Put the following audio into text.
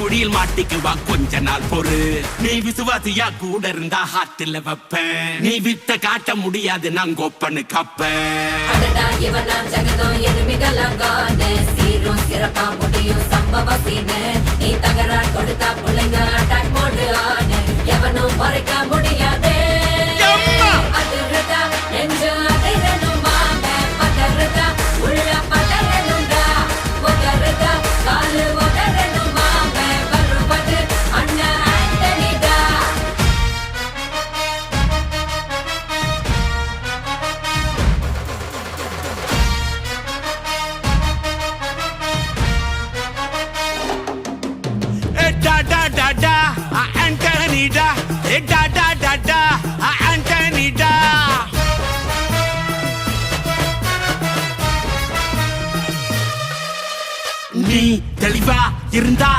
குழியில் மாட்டிக்குவா கொஞ்ச நாள் பொறு. நீ விசுவாசியா கூட இருந்தா ஹார்ட்ல வைப்பேன். நீ வித்த காட்ட முடியாது நான் கொப்பனு கப்பேன். சிறப்பா முடியும் சம்பவ சீனு. நீ தகராறு கொடுத்தா பிள்ளைங்க அட்டாக் மோடு ஆனு. எவனும் மறைக்க முடியாதே. அதிர்றதா நெஞ்சு அதிரணும் வாங்க. பதறதா உள்ள பதறணும்டா. உதறதா காலு உதறணும் வாங்க. வருவது அண்ணன் ஆண்டனிடா. Da da da da, Anthony da. Da da da da, Anthony da. நீ தெளிவா இருந்தா